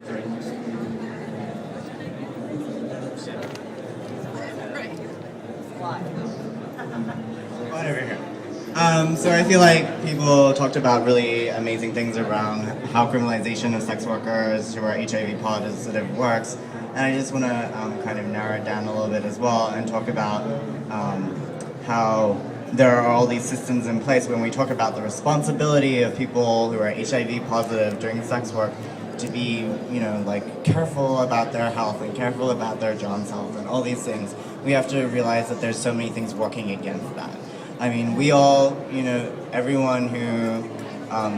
Right over here. So I feel like people talked about really amazing things around how criminalization of sex workers who are HIV positive works, and I just want to kind of narrow it down a little bit as well and talk about how there are all these systems in place when we talk about the responsibility of people who are HIV positive doing sex work to be, like careful about their health and careful about their John's health and all these things. We have to realize that there's so many things working against that. I mean, we all, everyone who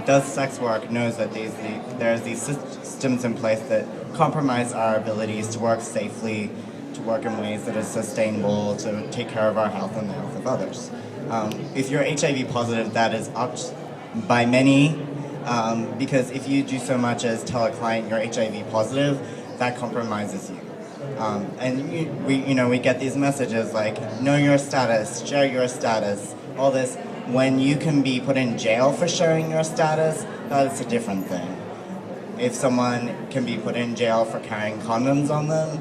does sex work knows that there's these systems in place that compromise our abilities to work safely, to work in ways that are sustainable, to take care of our health and the health of others. If you're HIV positive, that is upped by many, because if you do so much as tell a client you're HIV positive, that compromises you. And we get these messages like, know your status, share your status, all this. When you can be put in jail for sharing your status, that's a different thing. If someone can be put in jail for carrying condoms on them,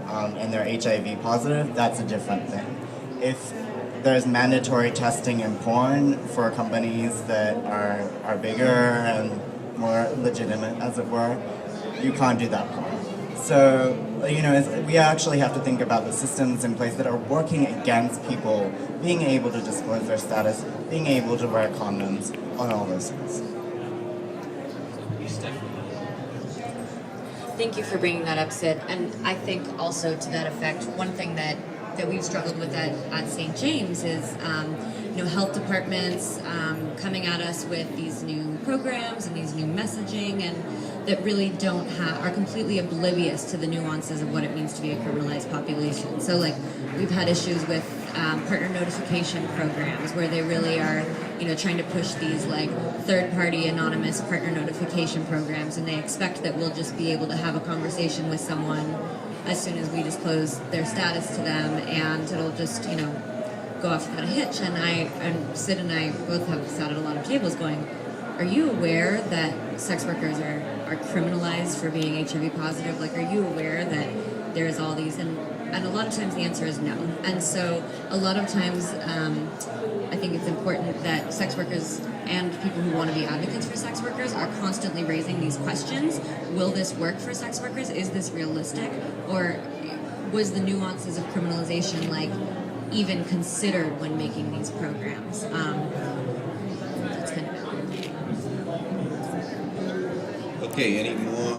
and they're HIV positive, that's a different thing. If there's mandatory testing in porn for companies that are bigger and more legitimate, as it were, you can't do that porn. So, we actually have to think about the systems in place that are working against people being able to disclose their status, being able to wear condoms, on all those things. Thank you for bringing that up, Sid. And I think also to that effect, one thing that we've struggled with at St. James is health departments coming at us with these new programs and these new messaging, and that really are completely oblivious to the nuances of what it means to be a criminalized population. So we've had issues with partner notification programs where they really are trying to push these third-party anonymous partner notification programs, and they expect that we'll just be able to have a conversation with someone as soon as we disclose their status to them, and it'll just go off without a hitch. And Sid and I both have sat at a lot of tables going, are you aware that sex workers are criminalized for being HIV positive? Are you aware that there's all these, and a lot of times the answer is no. And so a lot of times I think it's important that sex workers and people who want to be advocates for sex workers are constantly raising these questions. Will this work for sex workers? Is this realistic? Or was the nuances of criminalization even considered when making these programs? That's kind of it. Okay, any more?